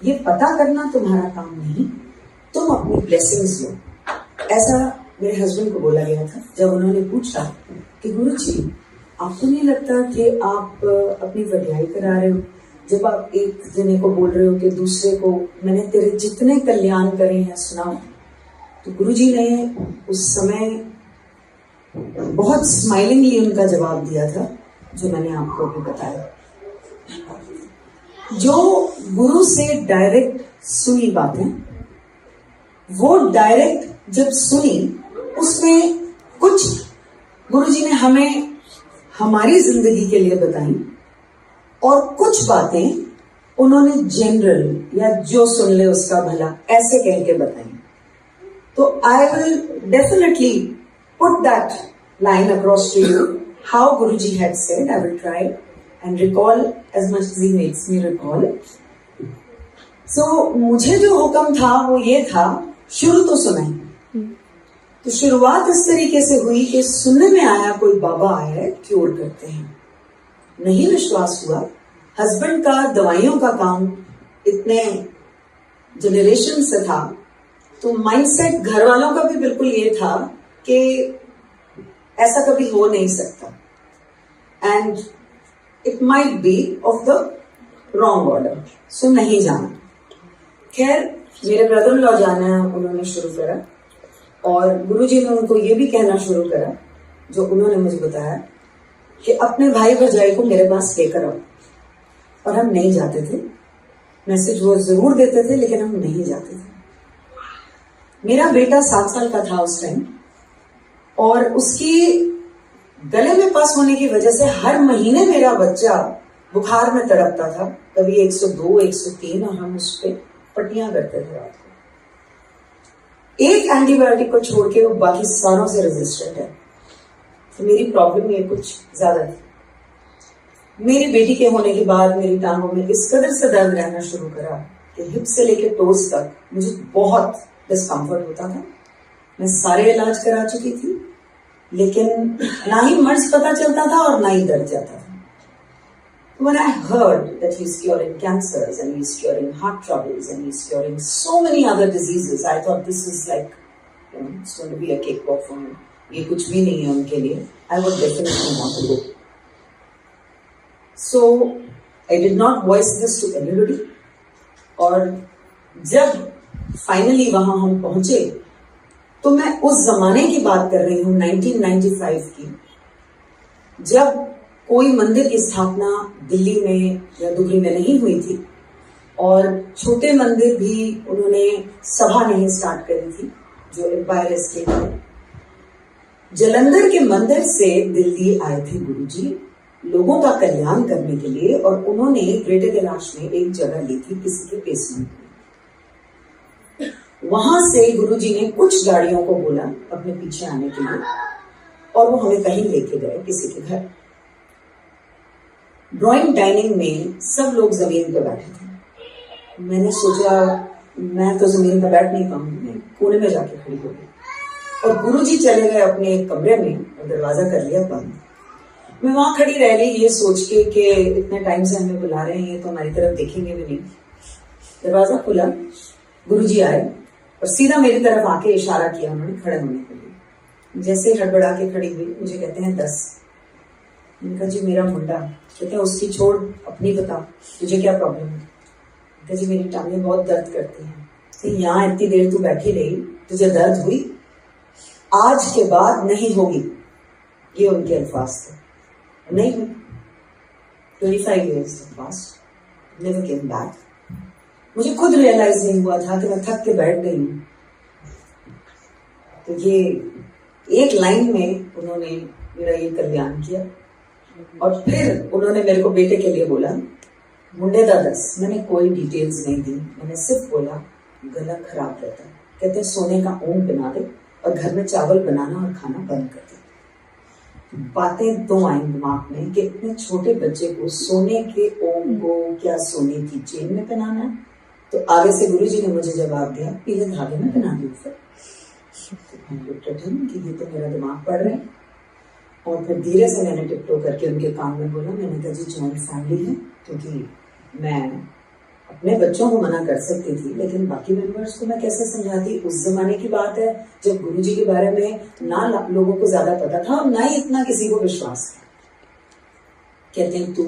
ये पता करना तुम्हारा काम नहीं, तुम अपनी ब्लेसिंग्स लो। ऐसा मेरे हस्बैंड को बोला गया था जब उन्होंने पूछा कि गुरुजी आपको नहीं लगता कि आप अपनी वड्याई करा रहे हो जब आप एक जने को बोल रहे हो कि दूसरे को मैंने तेरे जितने कल्याण करे हैं सुनाओ। तो गुरुजी ने उस समय बहुत स्माइलिंगली उनका जवाब दिया था जो मैंने आपको भी बताया। जो गुरु से डायरेक्ट सुनी बातें, वो डायरेक्ट जब सुनी उसमें कुछ गुरुजी ने हमें हमारी जिंदगी के लिए बताई और कुछ बातें उन्होंने जनरल या जो सुन ले उसका भला ऐसे कह के बताई। तो I will definitely put that line across to you how Guruji had said. I will try and recall as much as he makes me recall. So मुझे जो हुक्म था वो ये था, शुरू तो सुनाई। तो शुरुआत इस तरीके से हुई कि सुनने में आया कोई बाबा आया है क्योर करते हैं। नहीं विश्वास हुआ। हस्बैंड का दवाइयों का काम इतने जनरेशन से था, तो माइंडसेट घर वालों का भी बिल्कुल ये था कि ऐसा कभी हो नहीं सकता and it might be of the wrong order, so नहीं जाना। खैर मेरे ब्रदर लॉ जाना उन्होंने शुरू करा और गुरुजी ने उनको ये भी कहना शुरू करा जो उन्होंने मुझे बताया कि अपने भाई भरजाई को मेरे पास लेकर आओ। और हम नहीं जाते थे। मैसेज वो जरूर देते थे लेकिन हम नहीं जाते थे। मेरा बेटा 7 साल का था उस टाइम और उसकी गले में पस होने की वजह से हर महीने मेरा बच्चा बुखार में तड़पता था, कभी 102, 103 और हम उस पर पट्टियां करते थे रात को। एक एंटीबायोटिक को छोड़ के वो बाकी सारों से रेजिस्टेंट है। तो मेरी प्रॉब्लम ये कुछ ज्यादा थी। मेरी बेटी के होने के बाद मेरी टांगों में इस कदर से दर्द रहना शुरू करा कि हिप से लेके टोज तक मुझे बहुत डिस्कम्फर्ट होता था। मैं सारे इलाज करा चुकी थी लेकिन ना ही मर्ज पता चलता था और ना ही दर्द जाता था। When I heard that he's curing cancers and he's curing heart troubles and he's curing so many other diseases, I thought this is like, it's going to be a cakewalk for him. ये कुछ भी नहीं है उनके लिए. I would definitely want to go. So I did not voice this to anybody. और जब finally वहां हम पहुंचे तो मैं उस जमाने की बात कर रही हूँ 1995 की, जब कोई मंदिर की स्थापना दिल्ली में या दुबई में नहीं हुई थी और छोटे मंदिर भी उन्होंने सभा नहीं स्टार्ट करी थी जो एम्पायर स्टेट में। जलंधर के मंदिर से दिल्ली आए थे गुरुजी लोगों का कल्याण करने के लिए और उन्होंने ग्रेटर कैलाश में एक जगह ली थी किसी के बेसमेंट में। वहां से गुरुजी ने कुछ गाड़ियों को बोला अपने पीछे आने के लिए और वो हमें कहीं लेके गए किसी के घर। ड्राइंग डाइनिंग में सब लोग जमीन पर बैठे थे। मैंने सोचा मैं तो जमीन पर बैठ नहीं पाऊंगी, मैं कोने में जाके खड़ी हो गई और गुरुजी चले गए अपने कमरे में और दरवाजा कर लिया बंद। मैं वहां खड़ी रह गई ये सोच के कि इतने टाइम से हमें बुला रहे हैं, ये तो हमारी तरफ देखेंगे भी नहीं। दरवाजा खुला, गुरुजी आए और सीधा मेरी तरफ आके इशारा किया उन्होंने खड़े होने के लिए। जैसे हड़बड़ा के खड़ी हुई, मुझे कहते हैं 10। मैंने कहा जी मेरा मुंडा। कहते हैं उसकी छोड़, अपनी बता तुझे क्या प्रॉब्लम है। कहते जी मेरी टांगें बहुत दर्द करती हैं। तो यहाँ इतनी देर तू बैठी रही, तुझे दर्द हुई, आज के बाद नहीं होगी, ये उनके अल्फाज थे। नहीं हुई। 25 years passed, never came back. मुझे खुद रियलाइज नहीं हुआ था कि मैं थक के बैठ गई हूँ। तो ये एक लाइन में उन्होंने मेरा ये कल्याण किया और फिर उन्होंने मेरे को बेटे के लिए बोला मुंडे दा 10। मैंने कोई डिटेल्स नहीं दी, मैंने सिर्फ बोला गला खराब रहता है, कहते सोने का ओम बना दे और घर में चावल बनाना और खाना बंद कर दे। बातें दो आई दिमाग में कि इतने छोटे बच्चे को सोने के ओम को क्या सोने की चेन में पहनाना है। तो आगे से गुरुजी ने मुझे जवाब दिया पीले धागे में पहना दी फिर। कि ये तो मेरा दिमाग पढ़ रहे हैं। और फिर धीरे से मैंने टिपटो करके उनके कान में बोला, मैंने कहा जी जॉइंट फैमिली है क्योंकि मैं अपने बच्चों को मना कर सकती थी, लेकिन बाकी मेंबर्स को मैं कैसे समझाती। उस जमाने की बात है जब गुरुजी के बारे में ना लोगों को ज्यादा पता था और ना ही इतना किसी को विश्वास था। कहते हैं तू,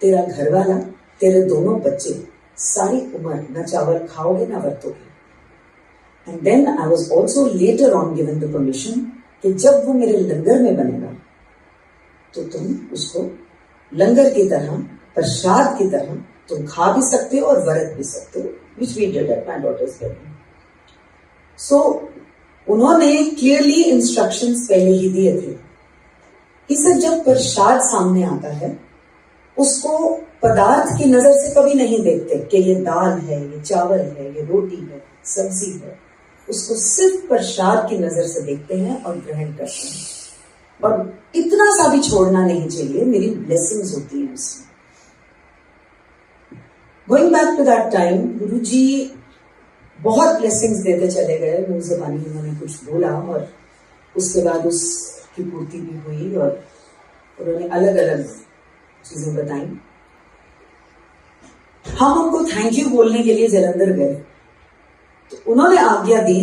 तेरा घर वाला, तेरे दोनों बच्चे सारी उम्र न चावल खाओगे ना बरतोगे। And then I was also later on given the permission कि जब वो मेरे लंगर में बनेगा तो तुम उसको लंगर की तरह, प्रसाद की तरह तुम खा भी सकते हो और व्रत भी सकते हो, which we did at my daughter's wedding. So उन्होंने क्लियरली इंस्ट्रक्शंस पहले ही दिए थे कि सर जब प्रसाद सामने आता है उसको पदार्थ की नजर से कभी नहीं देखते कि ये दाल है, ये चावल है, ये रोटी है, सब्जी है। उसको सिर्फ प्रसाद की नजर से देखते हैं और ग्रहण करते हैं, और इतना सा भी छोड़ना नहीं चाहिए, मेरी ब्लेसिंग्स होती है उसमें। Going back to that time, Guruji बहुत ब्लेसिंग्स देते चले गए। मुंह ज़बानी उन्होंने कुछ बोला और उसके बाद उसकी पूर्ति भी हुई और उन्होंने अलग अलग चीजें बताई। हम उनको थैंक यू बोलने के लिए जलंधर गए तो उन्होंने आज्ञा दी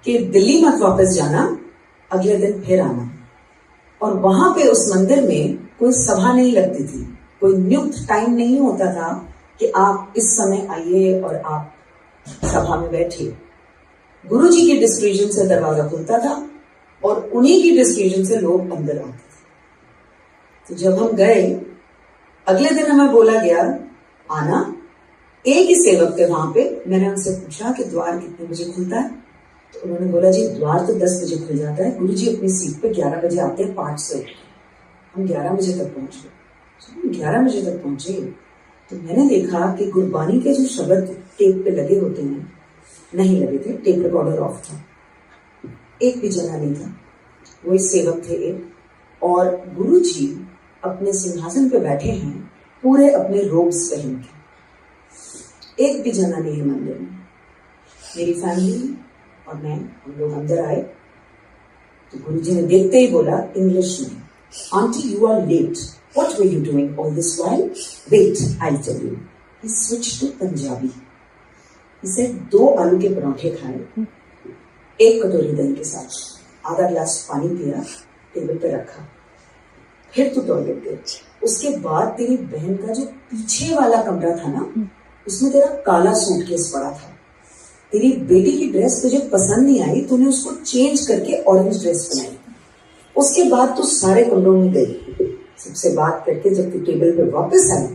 कि दिल्ली मत वापस जाना, अगले दिन फिर आना। और वहां पे उस मंदिर में कोई सभा नहीं लगती थी, कोई नियुक्त टाइम नहीं होता था कि आप इस समय आइए और आप सभा में बैठिए। गुरुजी की डिस्क्रिप्शन से दरवाजा खुलता था और उन्हीं की डिस्क्रिप्शन से लोग अंदर आते थे। तो जब हम गए, अगले दिन हमें बोला गया आना। एक ही सेवक थे वहां पे। मैंने उनसे पूछा कि द्वार कितने बजे खुलता है, तो उन्होंने बोला जी द्वार तो 10 बजे खुल जाता है, गुरुजी अपनी सीट पे 11 बजे आते हैं 5 से। हम 11 बजे तक पहुंचे। 11 बजे तक पहुंचे तो मैंने देखा कि गुरबानी के जो शब्द टेप पे लगे होते हैं नहीं लगे थे, टेप रिकॉर्डर ऑफ था, एक भी जना नहीं था। वही सेवक थे एक, और गुरुजी अपने सिंहासन पे बैठे हैं पूरे अपने रोब्स पहन के, एक भी जना नहीं है मंदिर में। मेरी फैमिली और मैं, हम लोग अंदर आए तो गुरुजी ने देखते ही बोला इंग्लिश में, aunty you are late, what were you doing all this while, wait I will tell you. He switched to Punjabi. He said 2 आलू के पराठे खाए, 1 कटोरी दही के साथ, आधा गिलास पानी पिया, टेबल पे रखा, फिर तू टॉयलेट गए। उसके बाद तेरी बहन का जो पीछे वाला कमरा था ना, उसमें तेरा काला सूटकेस पड़ा था। तेरी बेटी की ड्रेस तुझे पसंद नहीं आई, तूने उसको चेंज करके ऑरेंज ड्रेस बनाई। उसके बाद तू सारे कमरों में गई, सबसे बात करके जब तू टेबल पे वापस आई,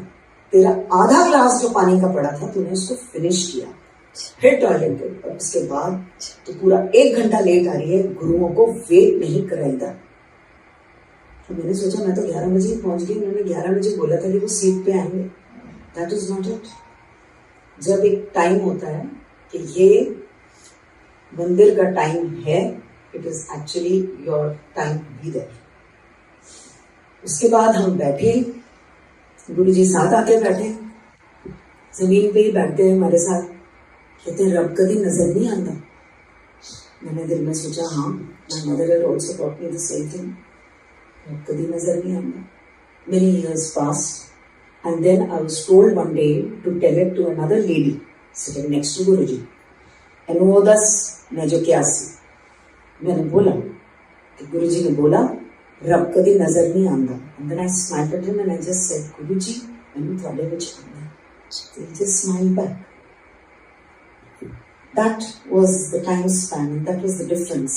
तेरा आधा ग्लास जो पानी का पड़ा था तूने उसको फिनिश किया, फिर टॉयलेट गई। और उसके बाद तो पूरा 1 घंटा लेट आ रही है, गुरुओं को वेट नहीं कराएगा। तो मैंने सोचा मैं तो 11 बजे पहुंच गई, उन्होंने 11 बजे बोला था कि वो सीट पे आएंगे। That is not it. जब एक टाइम होता है कि ये मंदिर का टाइम है, it is actually your time be there. उसके बाद हम बैठे, गुरुजी साथ आके बैठे, जमीन पे ही बैठते हैं हमारे साथ। कहते हैं रब कभी नजर नहीं आता। मैंने दिल में सोचा हाँ, my mother had also taught me the same thing, रब कभी नजर नहीं आता। Many years passed, and then I was told one day to tell it to another lady sitting next to Guruji. And वो 10 मैं जो 81, मैंने बोला कि गुरुजी ने बोला रब कभी नजर नहीं आता। And then I smiled at him and I just said, गुरुजी मैंने थोड़े विच आना। He just smiled back. That was the time span, and that was the difference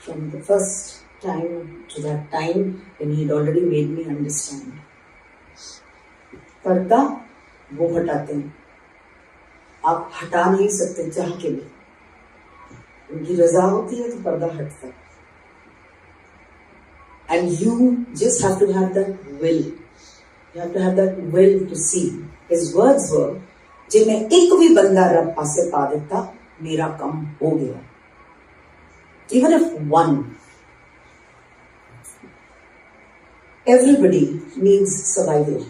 from the first time to that time when he'd already made me understand. पर्दा वो हटाते हैं, आप हटा नहीं सकते चाह के भी। उनकी रजा होती है तो पर्दा हटता है। And you just have to have that will. You have to have that will to see. His words were, जे मैं एक भी बंदा रब पासे पा देता, मेरा कम हो गया। Even if one, everybody needs survival.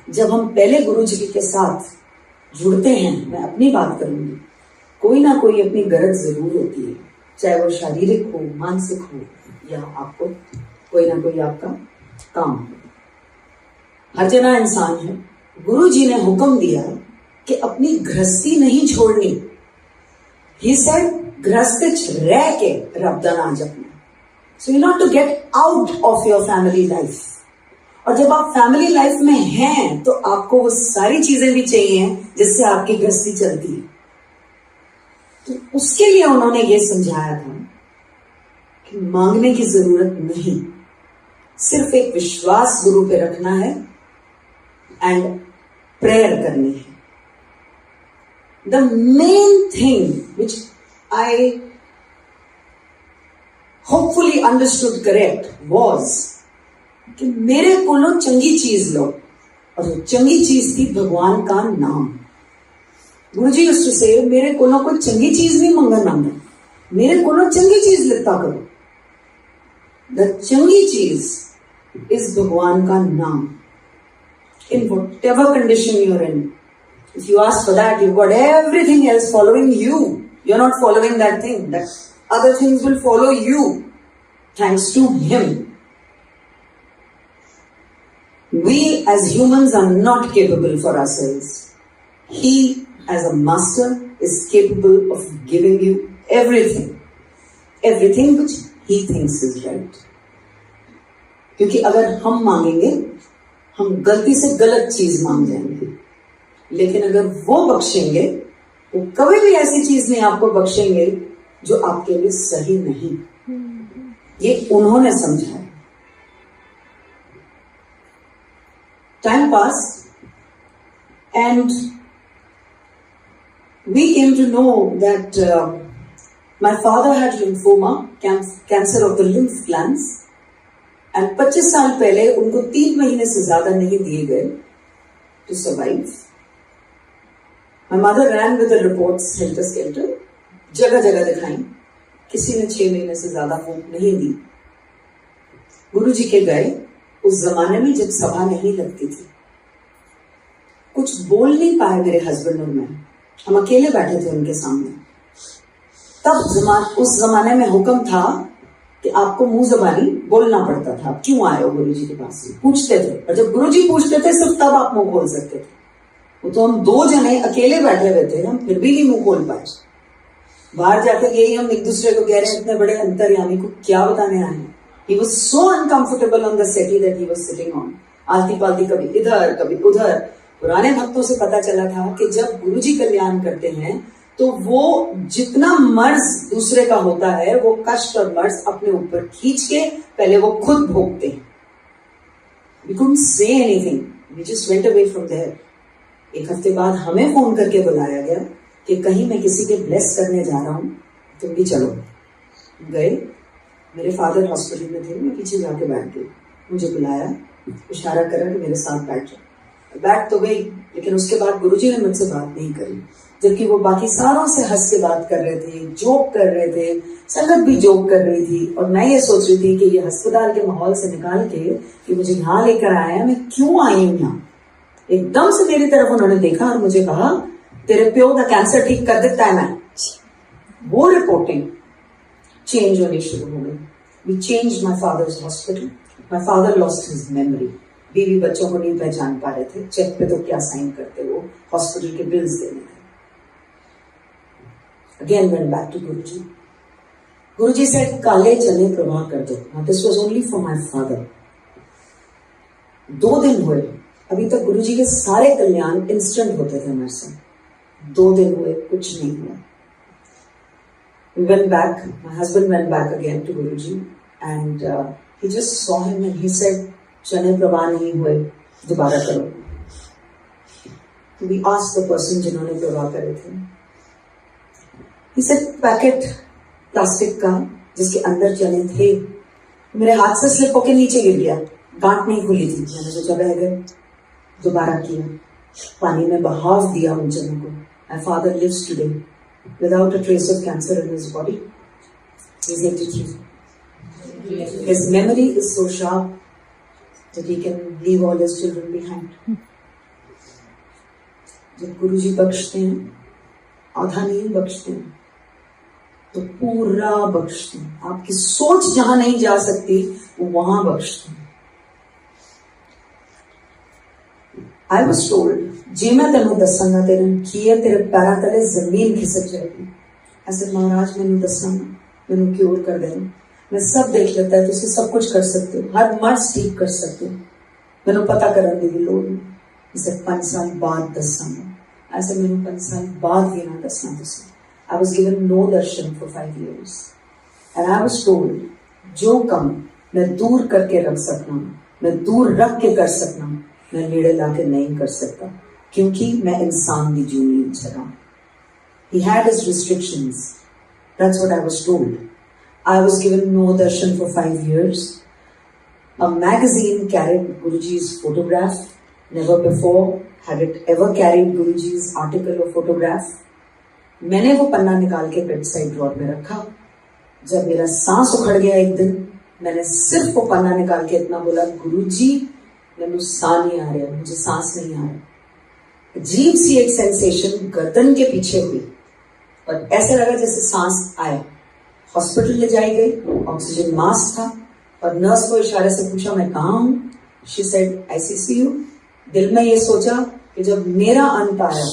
जब हम पहले गुरुजी के साथ जुड़ते हैं, मैं अपनी बात करूंगी, कोई ना कोई अपनी गरज जरूर होती है, चाहे वो शारीरिक हो, मानसिक हो, या आपको कोई ना कोई आपका काम हो। हर जना इंसान है। गुरुजी ने हुक्म दिया कि अपनी गृहस्थी नहीं छोड़नी। He said गृहस्थी च रह के रब दा नाम जपना। So you not to get out of your family life। और जब आप फैमिली लाइफ में हैं तो आपको वो सारी चीजें भी चाहिए जिससे आपकी गृहस्थी चलती है। तो उसके लिए उन्होंने ये समझाया था कि मांगने की जरूरत नहीं, सिर्फ एक विश्वास गुरु पे रखना है एंड प्रेयर करनी है। The main thing which I hopefully understood correct was कि मेरे कोलों चंगी चीज लो, और वो चंगी चीज थी भगवान का नाम। गुरुजी used to say मेरे कोलों कोई चंगी चीज नहीं मंगना, मेरे कोलों चंगी चीज लेता करो। द चंगी चीज इज भगवान का नाम। In whatever condition you're in, if you ask for that, you've got everything else following you. You're not following that thing. That other things will follow you thanks to Him. We as humans are not capable for ourselves. He as a master is capable of giving you everything. Everything which He thinks is right. क्योंकि अगर हम मांगेंगे, हम गलती से गलत चीज मांग जाएंगे, लेकिन अगर वो बख्शेंगे वो कभी भी ऐसी चीज नहीं आपको बख्शेंगे जो आपके लिए सही नहीं। ये उन्होंने समझा है। Time pass and we came to know that my father had lymphoma, cancer of the lymph glands, and 25 साल पहले उनको 3 महीने से ज्यादा नहीं दिए गए to survive. My mother ran with the reports helter skelter, जगह जगह दिखाई, किसी ने 6 महीने से ज्यादा होप नहीं दी। गुरुजी के गए उस जमाने में जब सभा नहीं लगती थी, कुछ बोल नहीं पाए मेरे हस्बैंड और मैं, हम अकेले बैठे थे उनके सामने। तब उस जमाने में हुक्म था कि आपको मुंह जबानी बोलना पड़ता था, क्यों आए हो गुरुजी के पास, पूछते थे, और जब गुरुजी पूछते थे सिर्फ तब आप मुंह खोल सकते थे। वो तो हम 2 जने अकेले बैठे हुए थे, हम फिर भी नहीं मुंह खोल पाए। बाहर जाके यही हम एक दूसरे को कह रहे हैं, इतने बड़े अंतर्यामी को क्या बताने आए हैं। He was so uncomfortable on the settee that he was sitting on। आलती पालती कभी इधर कभी उधर। पुराने भक्तों से पता चला था कि जब गुरुजी कल्याण करते हैं तो वो जितना मर्ज दूसरे का होता है वो कष्ट और मर्ज अपने ऊपर खींच के पहले वो खुद भोगते हैं। We couldn't say anything, we just went away from there। 1 हफ्ते बाद हमें फोन करके बुलाया गया कि कहीं मैं किसी के ब्लेस करने जा रहा हूं, तुम भी चलो। गए, मेरे फादर हॉस्पिटल में थे, मैं पीछे जाके बैठ गई। मुझे बुलाया, इशारा करा कि मेरे साथ बैठ जाओ। बैठ तो गई, लेकिन उसके बाद गुरुजी ने मुझसे बात नहीं करी, जबकि वो बाकी सारों से हंस के बात कर रहे थे, जोक कर रहे थे, संगत भी जोक कर रही थी, और मैं ये सोच रही थी कि ये अस्पताल के माहौल से निकाल के कि मुझे यहाँ लेकर आया, मैं क्यों आई हूँ यहाँ। एकदम से मेरी तरफ उन्होंने देखा और मुझे कहा, तेरे प्यो का कैंसर ठीक कर देता है मैं। वो रिपोर्टिंग चेंज होनी शुरू हो गई। We changed my father's hospital. My father lost his memory. बीवी बच्चों को नहीं पहचान पा रहे थे, चेक पे तो क्या साइन करते, वो हॉस्पिटल के बिल्स देने थे। Again went back to Guruji. Guruji said, काले चने प्रवाह कर दो। Now this was only for my father। 2 दिन हुए, अभी तक गुरुजी के सारे कल्याण इंस्टेंट होते थे हमारे से। 2 दिन हुए, कुछ नहीं हुआ। We went back, my husband went back again to Guruji and he just saw him and he said, चने प्रवाह नहीं हुए, दोबारा करो। We asked the person जिन्होंने प्रवाह करे थे, he said, पैकेट प्लास्टिक का जिसके अंदर चने थे, मेरे हाथ से स्लिप होके नीचे गिर गया, गांठ नहीं खुली थी। मैंने सोचा बह गए, दोबारा किया, पानी में बहाव दिया उन चनों को। My father lives today without a trace of cancer in his body। He's 83। His memory is so sharp that he can leave all his children behind। जब गुरुजी बख्शते हैं, आधा नहीं बख्शते हैं तो पूरा बख्शते हैं। आपकी सोच जहां नहीं जा सकती वो वहां बख्शते हैं। I was told, जे मैं तेनू दसांगा तेरे की है तेरे पैरां तले जमीन खिसक जाएगी। I said, महाराज मैनू दसांगा, मैनू क्योर कर देना, मैं सब देख लेता है, तुसी सब कुछ कर सकते हो, हर मर्ज ठीक कर सकते हो, मैनू पता करन दी लोड़ नहीं। He said, 5 साल बाद दसांगा। I said, मैनू 5 साल बाद भी ना दसना तुसी। I was given no darshan for 5 years and I was told, जो कम मैं दूर करके रख सकना, मैं दूर रख के कर सकना, मैं नेड़े लाके नहीं कर सकता, क्योंकि मैं इंसान दी जूनी छड़ा। He had his restrictions. That's what I was told. I was given no darshan for 5 years. A magazine carried Guruji's photograph. Never before had it ever carried Guruji's article or photograph. मैंने वो पन्ना निकाल के bedside drawer में रखा। जब मेरा सांस उखड़ गया एक दिन, मैंने सिर्फ वो पन्ना निकाल के इतना बोला, गुरुजी मैनू साह नहीं आ रहा, मुझे सांस नहीं आ रहा। अजीब सी एक सेंसेशन गर्दन के पीछे हुई और ऐसे लगा जैसे सांस आया। हॉस्पिटल ले जाई गई, ऑक्सीजन मास्क था और नर्स को इशारे से पूछा मैं कहाँ हूँ। She said ICCU। दिल में ये सोचा कि जब मेरा अंत आया,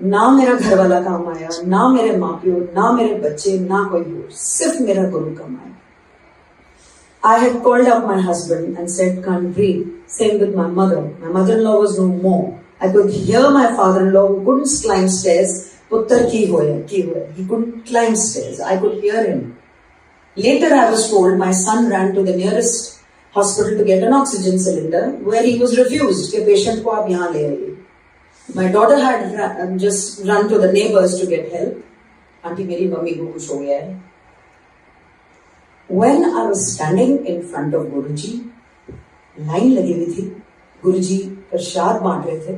ना मेरा घर वाला काम आया, ना मेरे माँ प्यो, ना मेरे बच्चे, ना कोई और, सिर्फ मेरा गुरु काम आया। I had called up my husband and said, can't breathe. Same with my mother. My mother-in-law was no more. I could hear my father-in-law who couldn't climb stairs. Puttar ki hoya. He couldn't climb stairs. I could hear him. Later I was told my son ran to the nearest hospital to get an oxygen cylinder, where he was refused. Ke patient ko aap yahan le aiye. My daughter had just run to the neighbors to get help. Auntie meri mummy ko kuch ho gaya hai. When I was standing in front of Guruji, line लगी हुई थी, गुरुजी प्रसाद बांट रहे थे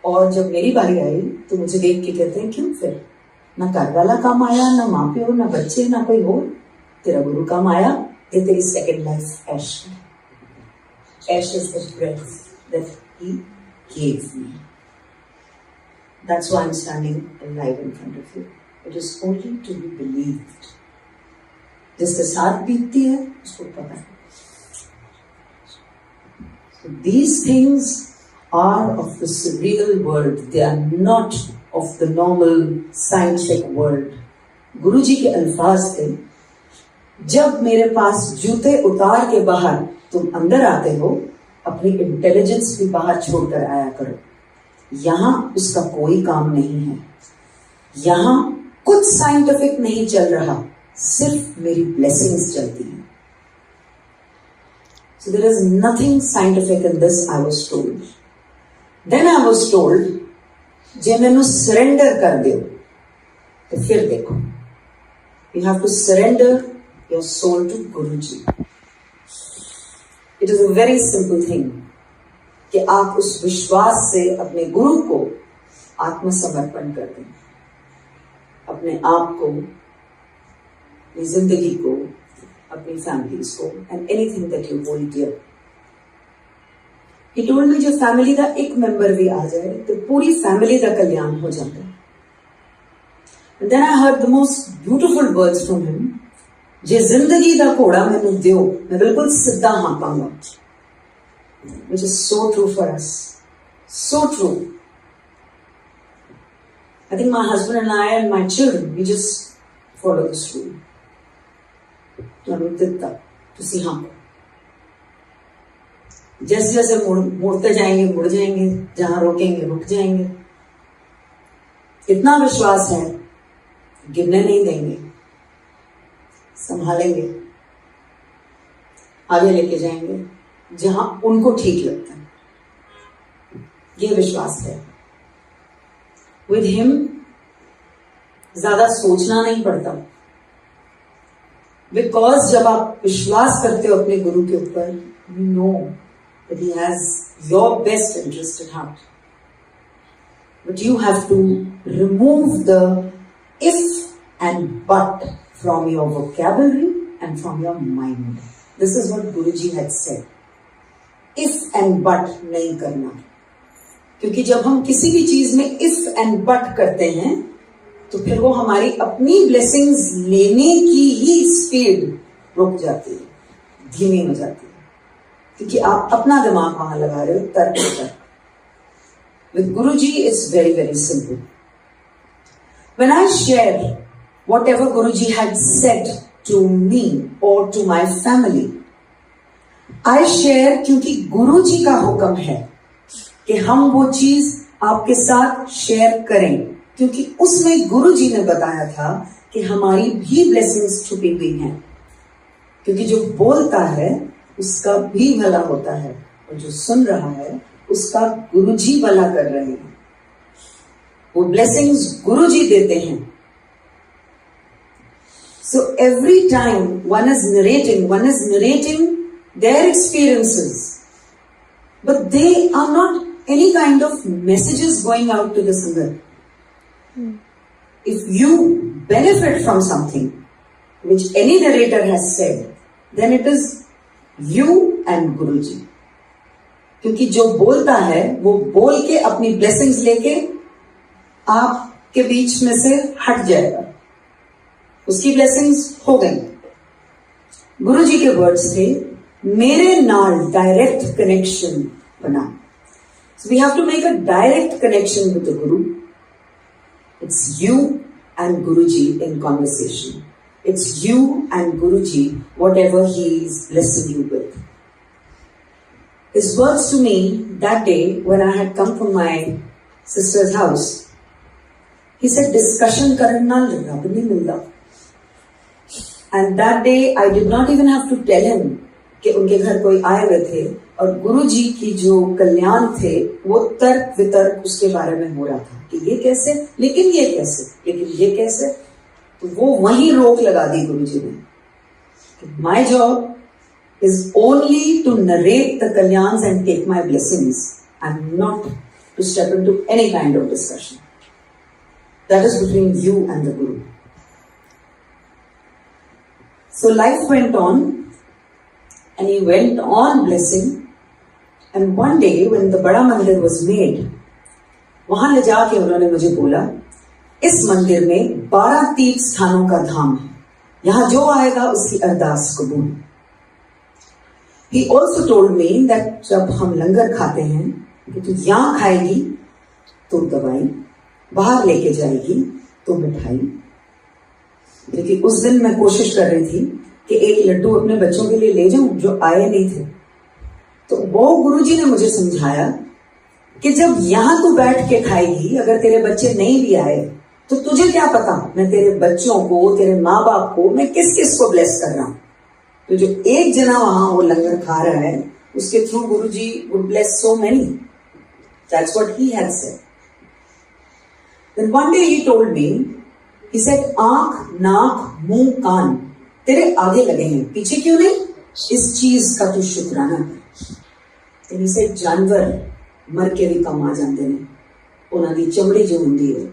और जब मेरी बारी आई तो मुझे देख के कहते हैं, क्यों फिर ना घर वाला काम आया, ना माँ प्यो, ना बच्चे, ना कोई और, तेरा गुरु काम आया, ये तेरी सेकेंड लाइफ ऐश है। ऐश is the breath that he gave me. That's why I'm standing alive in front of you. It is only to be believed. जिसके साथ बीतती है उसको पता है। So these things are of the surreal world. They are not of the normal scientific world. गुरुजी के अल्फाज थे, जब मेरे पास जूते उतार के बाहर तुम अंदर आते हो, अपनी इंटेलिजेंस भी बाहर छोड़कर आया करो। यहां उसका कोई काम नहीं है, यहां कुछ साइंटिफिक नहीं चल रहा, सिर्फ मेरी ब्लेसिंग्स चलती हैं। So there is nothing scientific in this, I was told. Then I was told, जे मैनू सरेंडर कर दो तो फिर देखो, you have to surrender your soul to Guruji. It is a very simple thing कि आप उस विश्वास से अपने गुरु को आत्मसमर्पण कर दें, अपने आप को, अपनी जिंदगी को, अपनी फैमिलीज को, and anything that you hold dear. He told me, जो फैमिली का एक मेंबर भी आ जाए तो पूरी फैमिली का कल्याण हो जाता है। And then I heard the most beautiful words from him, जे जिंदगी का घोड़ा मैनू दियो, मैं बिल्कुल सीधा हाँकांगा, which is so true for us, so true. I think my husband and I and my children, we just follow this rule. दिता तुसी हाँ, जैसे जैसे मुड़ते जाएंगे मुड़ जाएंगे, जहां रोकेंगे रुक जाएंगे। इतना विश्वास है, गिरने नहीं देंगे, संभालेंगे, आगे लेके जाएंगे जहां उनको ठीक लगता है। ये विश्वास है। विद हिम ज्यादा सोचना नहीं पड़ता, बिकॉज जब आप विश्वास करते हो अपने गुरु के ऊपर, you know that he has your best interest at heart, but you have to remove the if and but from your vocabulary and from your mind. This is what Guruji had said, if and but नहीं करना, क्योंकि जब हम किसी भी चीज में if and but करते हैं तो फिर वो हमारी अपनी ब्लेसिंग्स लेने की ही स्पीड रुक जाती है, धीमी हो जाती है, क्योंकि आप अपना दिमाग वहां लगा रहे हो, तर्क। With Guruji, it's very, very simple. When I share whatever Guruji had said to me or to my family, I share क्योंकि गुरुजी का हुक्म है कि हम वो चीज आपके साथ शेयर करें, क्योंकि उसमें गुरुजी ने बताया था कि हमारी भी ब्लेसिंग्स छुपी हुई हैं, क्योंकि जो बोलता है उसका भी भला होता है और जो सुन रहा है उसका गुरुजी भला कर रहे हैं। वो ब्लेसिंग्स गुरुजी देते हैं। So every time one is narrating their experiences, but they are not any kind of messages going out to the singer. If you benefit from something which any narrator has said, then it is you and Guruji. क्योंकि जो बोलता है वो बोल के अपनी blessings लेके आपके बीच में से हट जाएगा, उसकी ब्लेसिंग्स हो गई। गुरुजी के वर्ड्स थे, मेरे नाल डायरेक्ट कनेक्शन बना। So we have to make a direct connection with the Guru. It's you and Guruji in conversation. It's you and Guruji, whatever he is blessing you with. His words to me that day when I had come from my sister's house, he said, discussion karna rab nahi milta. And that day I did not even have to tell him कि उनके घर कोई आए हुए थे और गुरुजी की जो कल्याण थे वो तर्क वितर्क उसके बारे में हो रहा था कि ये कैसे, लेकिन ये कैसे, लेकिन ये कैसे। तो वो वहीं रोक लगा दी गुरुजी ने। My job is only to narrate the kalyans and take my blessings, and not to step into any kind of discussion. That is between you and the Guru. So life went on, and he went on blessing. And one day when the Bada Mandir was made, वहां ले जाके उन्होंने मुझे बोला, इस मंदिर में 12 तीर्थ स्थानों का धाम है, यहां जो आएगा उसकी अरदास कबूल। He also told me that जब हम लंगर खाते हैं कि तू यहां खाएगी तो दवाई, बाहर लेके जाएगी तो मिठाई। क्योंकि उस दिन मैं कोशिश कर रही थी कि एक लड्डू अपने बच्चों के लिए ले जाऊं जो आए नहीं थे। तो वो गुरुजी ने मुझे समझाया कि जब यहां तू बैठ के खाएगी, अगर तेरे बच्चे नहीं भी आए तो तुझे क्या पता मैं तेरे बच्चों को, तेरे माँ बाप को, मैं किस किस को ब्लेस कर रहा हूं। तो जो एक जना वहां वो लंगर खा रहा है उसके through Guruji would bless so many. That's what he had said. Then one day he told me, he said, आंख, नाक, मुंह, कान तेरे आगे लगे हैं, पीछे क्यों नहीं? इस चीज का तू शुक्राना कर। Then he said, जानवर मर के भी कम आ जाते ने, उन्हां दी चमड़ी जो हुंदी है,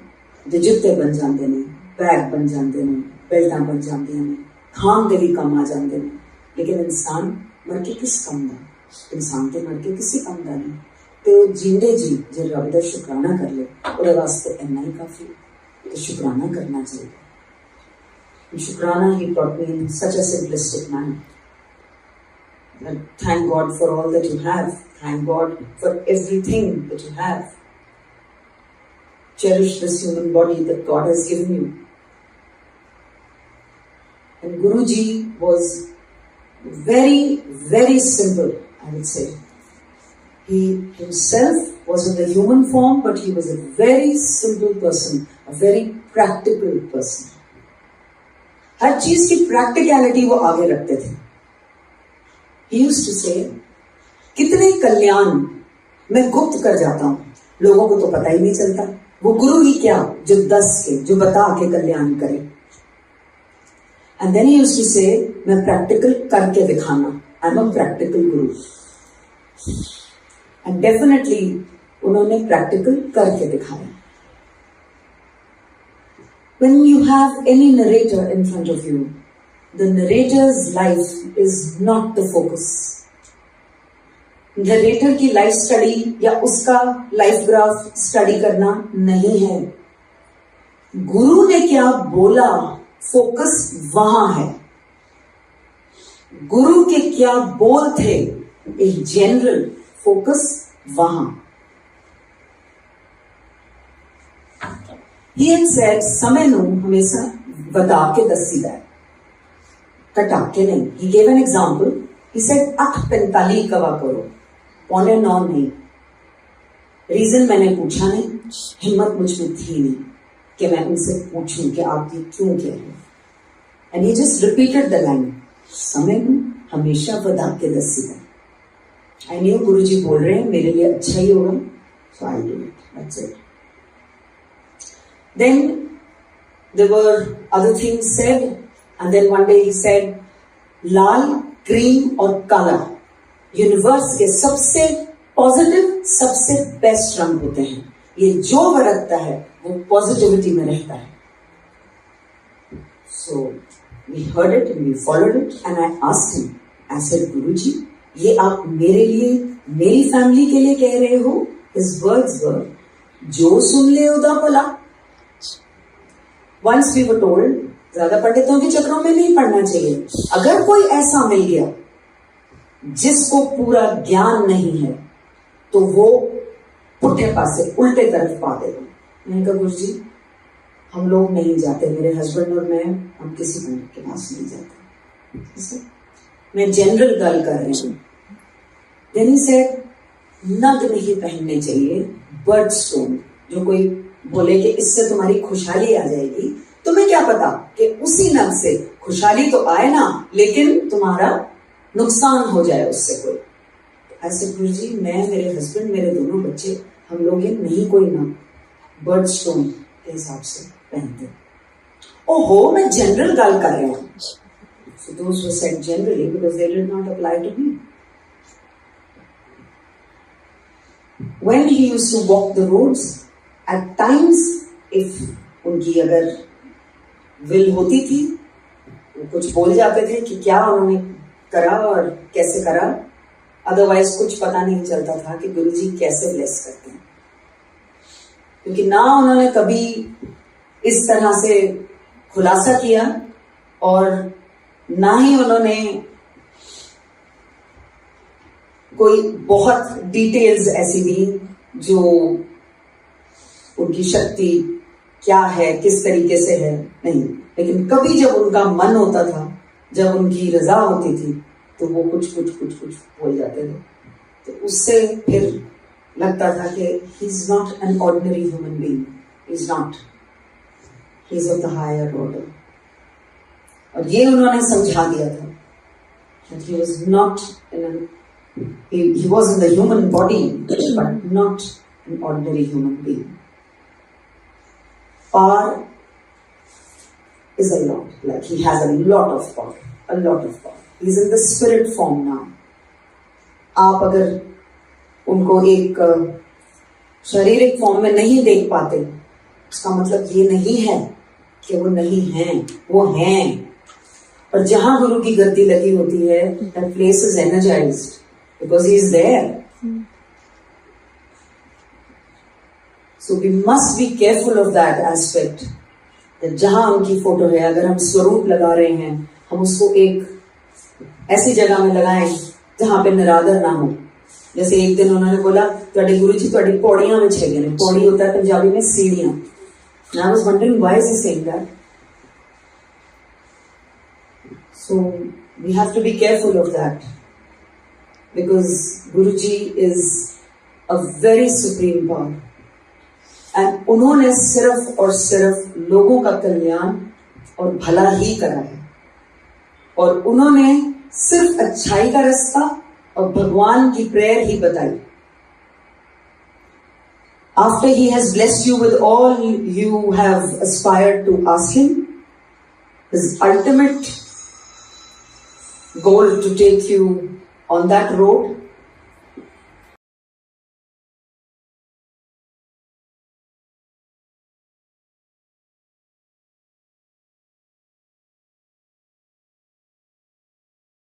जे जुत्ते बन जाते ने, बैग बन जाते ने, बेल्टां बन जांदियां ने, खान दे भी कम आ जाते ने, लेकिन इंसान मर के किस कम दा? इंसान ते मर के किसी कम दा नहीं। तो जींदे जी जे रब दा शुक्राना कर ले, उहदे वास्ते इन्ना ही काफी। तो शुक्राना करना चाहिए। शुक्राना he taught me in such a simplistic manner. And thank God for all that you have. Thank God for everything that you have. Cherish this human body that God has given you. And Guruji was very, very simple, I would say. He himself was in the human form, but he was a very simple person, a very practical person. हर चीज की practicality वो आगे रखते थे। He used to say, कितने कल्याण मैं गुप्त कर जाता हूं, लोगों को तो पता ही नहीं चलता। वो गुरु ही क्या जो दस के, जो बता के कल्याण करे। And then he used to say, मैं practical करके दिखाना, I'm a practical guru. And definitely उन्होंने practical करके दिखाया। When you have any narrator in front of you, the narrator's life is not the focus. Narrator की life study या उसका life graph study करना नहीं है। गुरु ने क्या बोला, फोकस वहां है। गुरु के क्या बोल थे, एक जनरल फोकस वहां। He had said, समय ਨੂੰ ਹਮੇਸ਼ਾ ਵਧਾ ਕੇ ਦੱਸੀਦਾ ਹੈ, ਘਟਾ ਕੇ ਨਹੀਂ. He gave an example. He said 8:45 कवा करो, 8:45 नहीं. रीजन मैंने पूछा नहीं, हिम्मत मुझ में थी नहीं कि मैं उनसे पूछूं कि आप ये क्यों कह रहे हैं. And he just repeated the line, समय ਨੂੰ हमेशा ਵਧਾ के ਦੱਸੀਦਾ. I knew गुरुजी बोल रहे हैं मेरे लिए अच्छा ही होगा, so I'll do it. That's it. Then there were other things said, and then one day he said, Lal, cream और काला यूनिवर्स के सबसे पॉजिटिव, सबसे बेस्ट रंग होते हैं. ये जो बरतता है वो पॉजिटिविटी में रहता है. So we heard it and we followed it, and I asked him, I said, गुरुजी, ये आप मेरे लिए, मेरी फैमिली के लिए कह रहे हो? His words were, जो सुन ले उदा भला. Once we were told, ज्यादा पंडितों के चक्रों में नहीं पढ़ना चाहिए. अगर कोई ऐसा मिल गया जिसको पूरा ज्ञान नहीं है तो वो पुट्ठे पासे उल्टे तरफ पा देगा. मैंने कहा गुरुजी, हम लोग नहीं जाते, मेरे हस्बैंड और मैं, हम किसी पंडित के पास नहीं जाते. मैं जनरल गल कर रही हूँ. Then he said, नग नहीं पहनने चाहिए, बर्ड स्टोन. जो कोई बोले कि इससे तुम्हारी खुशहाली आ जाएगी, तुम्हें क्या पता कि उसी नग से खुशहाली तो आए ना, लेकिन तुम्हारा नुकसान हो जाए उससे कोई. ऐसे गुरुजी, मैं, मेरे हस्बैंड, मेरे दोनों बच्चे, हम लोग ये नहीं कोई नग बर्ड स्टोन के हिसाब से पहनते. ओहो, मैं जनरल गल कर रहा हूं. So those were said generally because they did not apply to me. When he used to walk the roads, at times, if उनकी अगर विल होती थी, वो कुछ बोल जाते थे कि क्या उन्होंने करा और कैसे करा. अदरवाइज कुछ पता नहीं चलता था कि गुरुजी कैसे ब्लेस करते हैं, क्योंकि ना उन्होंने कभी इस तरह से खुलासा किया और ना ही उन्होंने कोई बहुत डिटेल्स ऐसी दी जो उनकी शक्ति क्या है, किस तरीके से है, नहीं. लेकिन कभी जब उनका मन होता था, जब उनकी रजा होती थी, तो वो कुछ बोल जाते थे. तो उससे फिर लगता था कि he is not an ordinary human being, he is not, he is of the higher order. और ये उन्होंने समझा दिया था that he was not he was in the human body but not an ordinary human being. Power is a lot, like he has a lot of power, a lot of power. He's in the spirit form now. आप अगर उनको एक शारीरिक form में नहीं देख पाते, उसका मतलब ये नहीं है कि वो नहीं हैं, वो हैं. और जहां गुरु की गद्दी लगी होती है, that place is energized because he is there. So we must be careful of that aspect. that जहां उनकी फोटो है, अगर हम स्वरूप लगा रहे हैं, हम उसको एक ऐसी जगह में लगाएं जहां पे निरादर ना हो. जैसे एक दिन उन्होंने बोला, तुहाडे गुरु जी तुहाडी पौड़ियां विच हैगे ने. पौड़ी होता है पंजाबी में सीढ़ियां. I was wondering why is he saying that? So we have to be careful of that because Guruji is a very supreme power. And उन्होंने सिर्फ और सिर्फ लोगों का कल्याण और भला ही करा है. और उन्होंने सिर्फ अच्छाई का रास्ता और भगवान की प्रेयर ही बताई. After he has blessed you with all you have aspired to ask him, his ultimate goal to take you on that road